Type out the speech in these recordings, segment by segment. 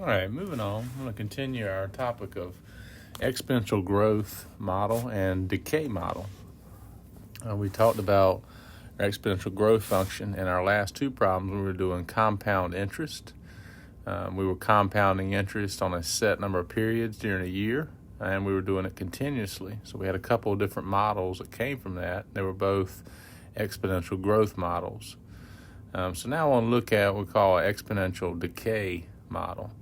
All right, moving on. I'm going to continue our topic of exponential growth model and decay model. We talked about our exponential growth function in our last two problems. We were doing compound interest. We were compounding interest on a set number of periods during a year, and we were doing it continuously. So we had a couple of different models that came from that. They were both exponential growth models. So now I want to look at what we call an exponential decay model.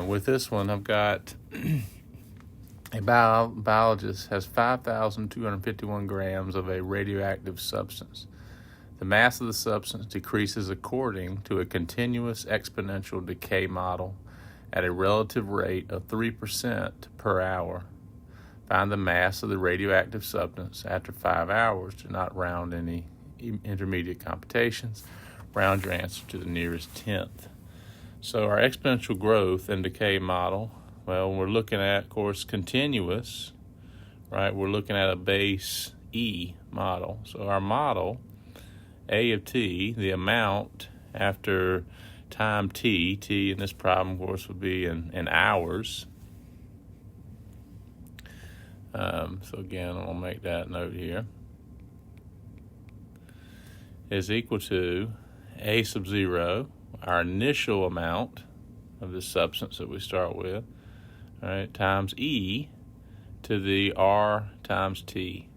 With this one, I've got a biologist has 5,251 grams of a radioactive substance. The mass of the substance decreases according to a continuous exponential decay model at a relative rate of 3% per hour. Find the mass of the radioactive substance after 5 hours. Do not round any intermediate computations. Round your answer to the nearest tenth. So our exponential growth and decay model, well, we're looking at, of course, continuous, right? We're looking at a base E model. So our model, A of t, the amount after time t in this problem, of course, would be in hours. So again, I'll make that note here, is equal to A sub 0, our initial amount of the substance that we start with, all right, times E to the R times T.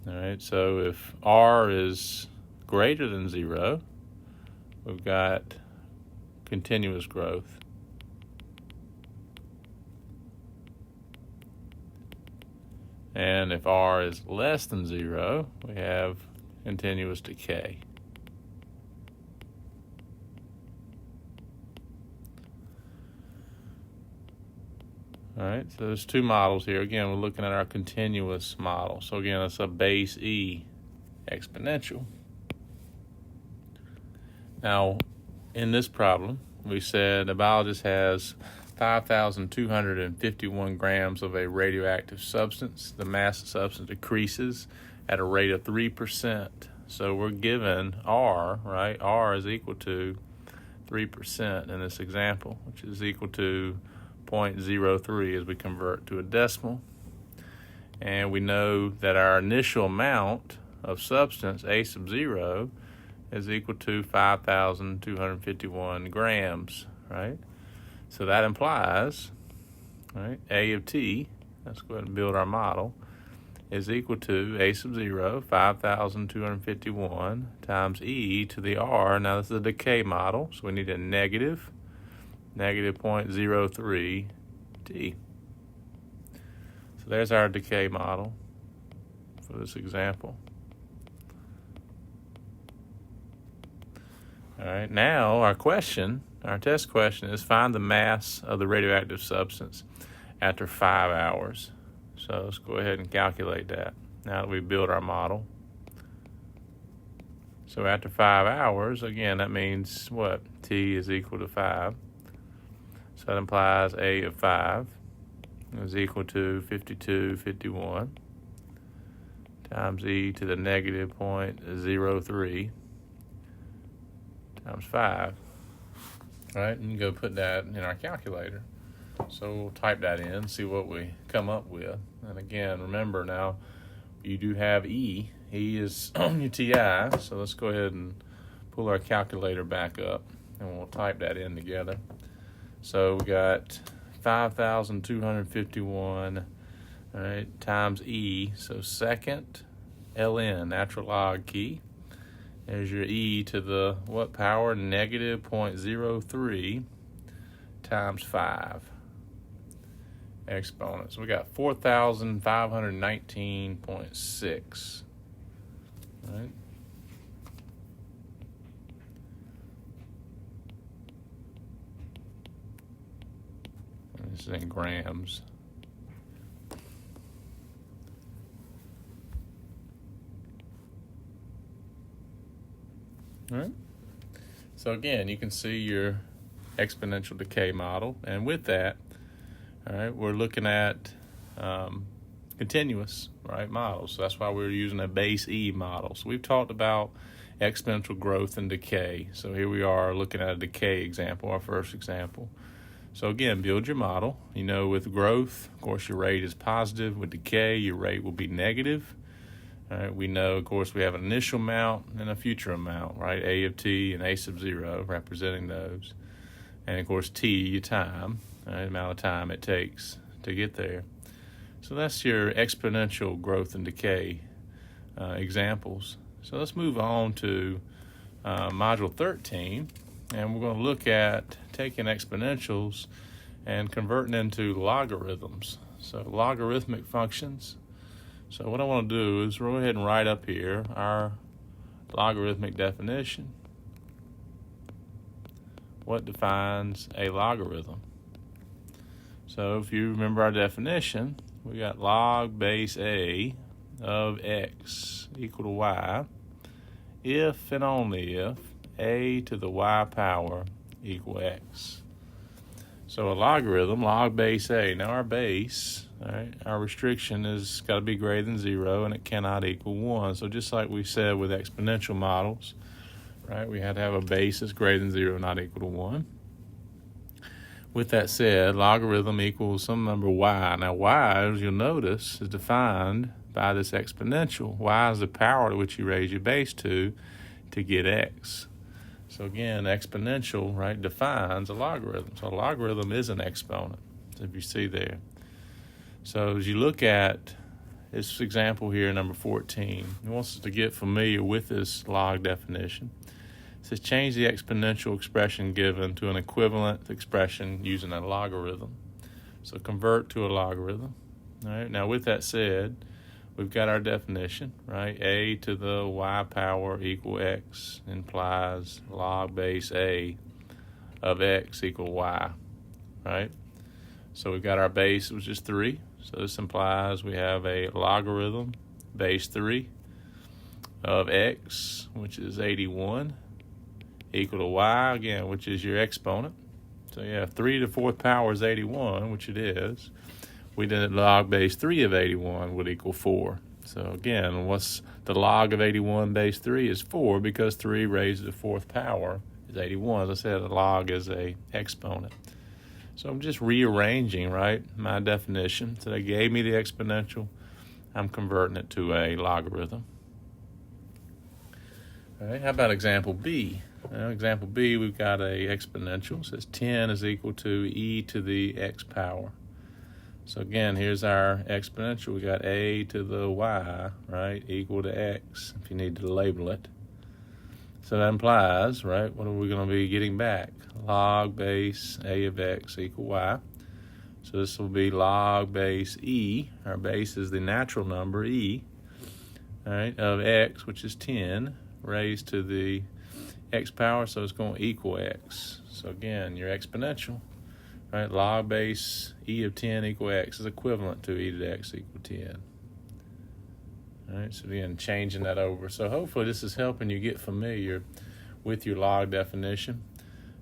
All right, so if R is greater than 0, we've got continuous growth. And if R is less than 0, we have continuous decay. All right, so there's two models here. Again, we're looking at our continuous model. So again, it's a base E exponential. Now, in this problem, we said a biologist has 5,251 grams of a radioactive substance. The mass of the substance decreases at a rate of 3%. So we're given R, right? R is equal to 3% in this example, which is equal to 0.03 as we convert to a decimal. And we know that our initial amount of substance, A sub 0, is equal to 5,251 grams, right? So that implies, right, A of t, let's go ahead and build our model, is equal to A sub 0, 5,251, times E to the R. Now this is a decay model, so we need a negative 0.03 t. So there's our decay model for this example. All right, now our test question is find the mass of the radioactive substance after 5 hours. So let's go ahead and calculate that now that we've built our model. So after 5 hours, again, that means what? T is equal to 5. So that implies A of 5 is equal to 5251 times E to the negative 0.03 times 5. All right, and you can go put that in our calculator. So we'll type that in, see what we come up with. And again, remember now, you do have E. E is on your TI, so let's go ahead and pull our calculator back up, and we'll type that in together. So we got 5,251, all right, times E. So second ln, natural log key. There's your E to the what power? Negative 0.03 times 5 exponents. We got 4,519.6. Right? This is in grams. All right. So again, you can see your exponential decay model, and with that, all right, we're looking at continuous, right, models. So that's why we're using a base E model. So we've talked about exponential growth and decay. So here we are looking at a decay example, our first example. So again, build your model. With growth, of course, your rate is positive. With decay, your rate will be negative. All right, we know, of course, we have an initial amount and a future amount, right? A of t and a sub 0 representing those. And, of course, t, your time, right? The amount of time it takes to get there. So that's your exponential growth and decay examples. So let's move on to Module 13, and we're going to look at taking exponentials and converting into logarithms. So logarithmic functions. So what I want to do is go ahead and write up here our logarithmic definition. What defines a logarithm? So if you remember our definition, we got log base a of x equal to y if and only if a to the y power equal x. So a logarithm, log base a. Now our base, all right, our restriction is got to be greater than 0 and it cannot equal 1. So just like we said with exponential models, right, we had to have a base that's greater than 0, not equal to 1. With that said, logarithm equals some number y. Now y, as you'll notice, is defined by this exponential. Y is the power to which you raise your base to get x. So again, exponential, right, defines a logarithm. So a logarithm is an exponent, if you see there. So as you look at this example here, number 14, it wants us to get familiar with this log definition. It says change the exponential expression given to an equivalent expression using a logarithm. So convert to a logarithm. All right. Now with that said, we've got our definition, right? A to the y power equal x implies log base a of x equal y, right? So we've got our base, which is 3. So this implies we have a logarithm base 3 of x, which is 81, equal to y, again, which is your exponent. So you have 3 to the 4th power is 81, which it is. We did log base 3 of 81 would equal 4. So again, what's the log of 81 base 3 is 4, because 3 raised to the 4th power is 81. As I said, a log is a exponent. So I'm just rearranging, right, my definition. So they gave me the exponential. I'm converting it to a logarithm. All right, how about example B? Example B, we've got a exponential. It says 10 is equal to e to the x power. So again, here's our exponential. We got a to the y, right, equal to x, if you need to label it. So that implies, right, what are we going to be getting back? Log base a of x equal y. So this will be log base e. Our base is the natural number e, all right, of x, which is 10, raised to the x power, so it's going to equal x. So again, your exponential, right, log base e of 10 equal x is equivalent to e to the x equal 10. All right, so again, changing that over. So hopefully this is helping you get familiar with your log definition.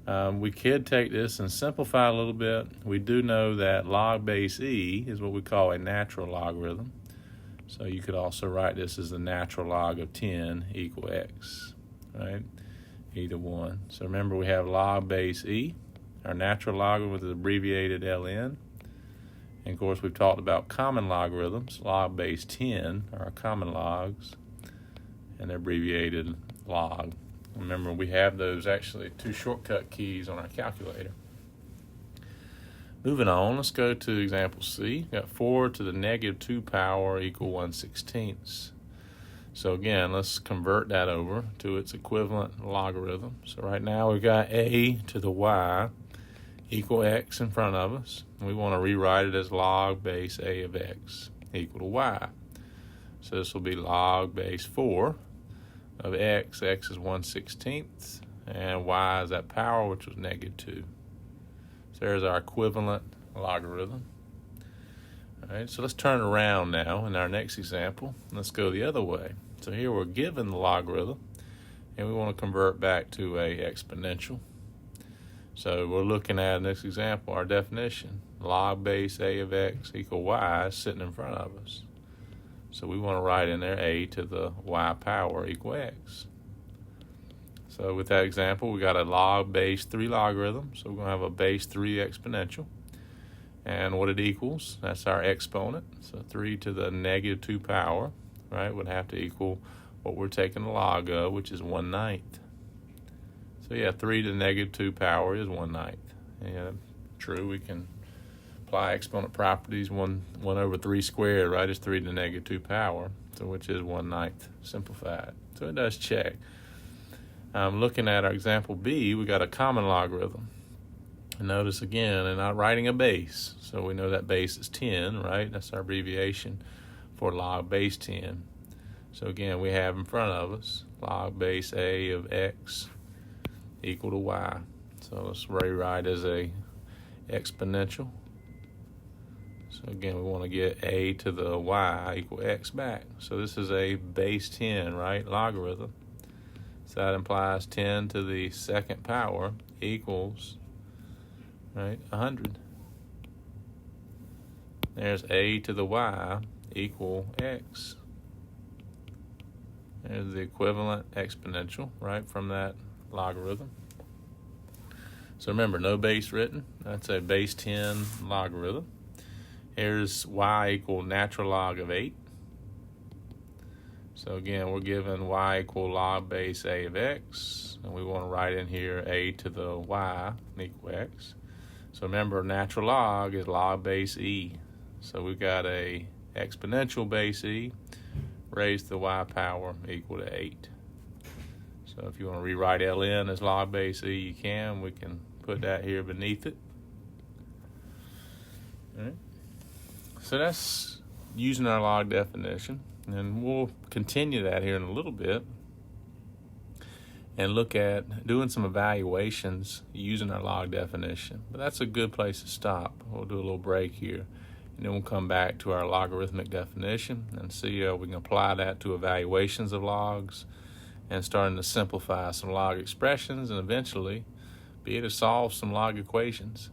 We could take this and simplify a little bit. We do know that log base e is what we call a natural logarithm. So you could also write this as the natural log of 10 equal x, right, e to 1. So remember, we have log base e, our natural logarithm with the abbreviated ln. And of course, we've talked about common logarithms. Log base 10 are common logs, and they're abbreviated log. Remember, we have those actually 2 shortcut keys on our calculator. Moving on, let's go to example C. We've got 4 to the negative 2 power equal 1/16. So again, let's convert that over to its equivalent logarithm. So right now we've got a to the y equal x in front of us. And we want to rewrite it as log base a of x equal to y. So this will be log base 4 of x. X is 1/16, and y is that power, which was negative 2. So there's our equivalent logarithm. All right, so let's turn around now in our next example. Let's go the other way. So here we're given the logarithm, and we want to convert back to a exponential. So we're looking at, in this example, our definition. Log base a of x equal y is sitting in front of us. So we want to write in there a to the y power equal x. So with that example, we got a log base 3 logarithm. So we're going to have a base 3 exponential. And what it equals, that's our exponent. So 3 to the negative 2 power, right, would have to equal what we're taking the log of, which is 1/9. So yeah, 3 to the negative 2 power is 1/9. Yeah, true, we can apply exponent properties. 1/3 squared, right, is 3 to the negative 2 power, so which is 1/9 simplified. So it does check. Looking at our example B, we got a common logarithm. And notice again, and not writing a base. So we know that base is 10, right? That's our abbreviation for log base 10. So again, we have in front of us log base A of x equal to y. So let's rewrite as a exponential. So again, we want to get a to the y equal x back. So this is a base 10, right, logarithm. So that implies 10 to the second power equals, right, 100. There's a to the y equal x. There's the equivalent exponential, right, from that logarithm. So remember, no base written. That's a base 10 logarithm. Here's y equal natural log of 8. So again, we're given y equal log base a of x, and we want to write in here a to the y equal x. So remember, natural log is log base e. So we've got a exponential base e raised to the y power equal to 8. So if you want to rewrite ln as log base e, you can. We can put that here beneath it. All right. So that's using our log definition. And we'll continue that here in a little bit and look at doing some evaluations using our log definition. But that's a good place to stop. We'll do a little break here, and then we'll come back to our logarithmic definition and see how we can apply that to evaluations of logs and starting to simplify some log expressions and eventually be able to solve some log equations.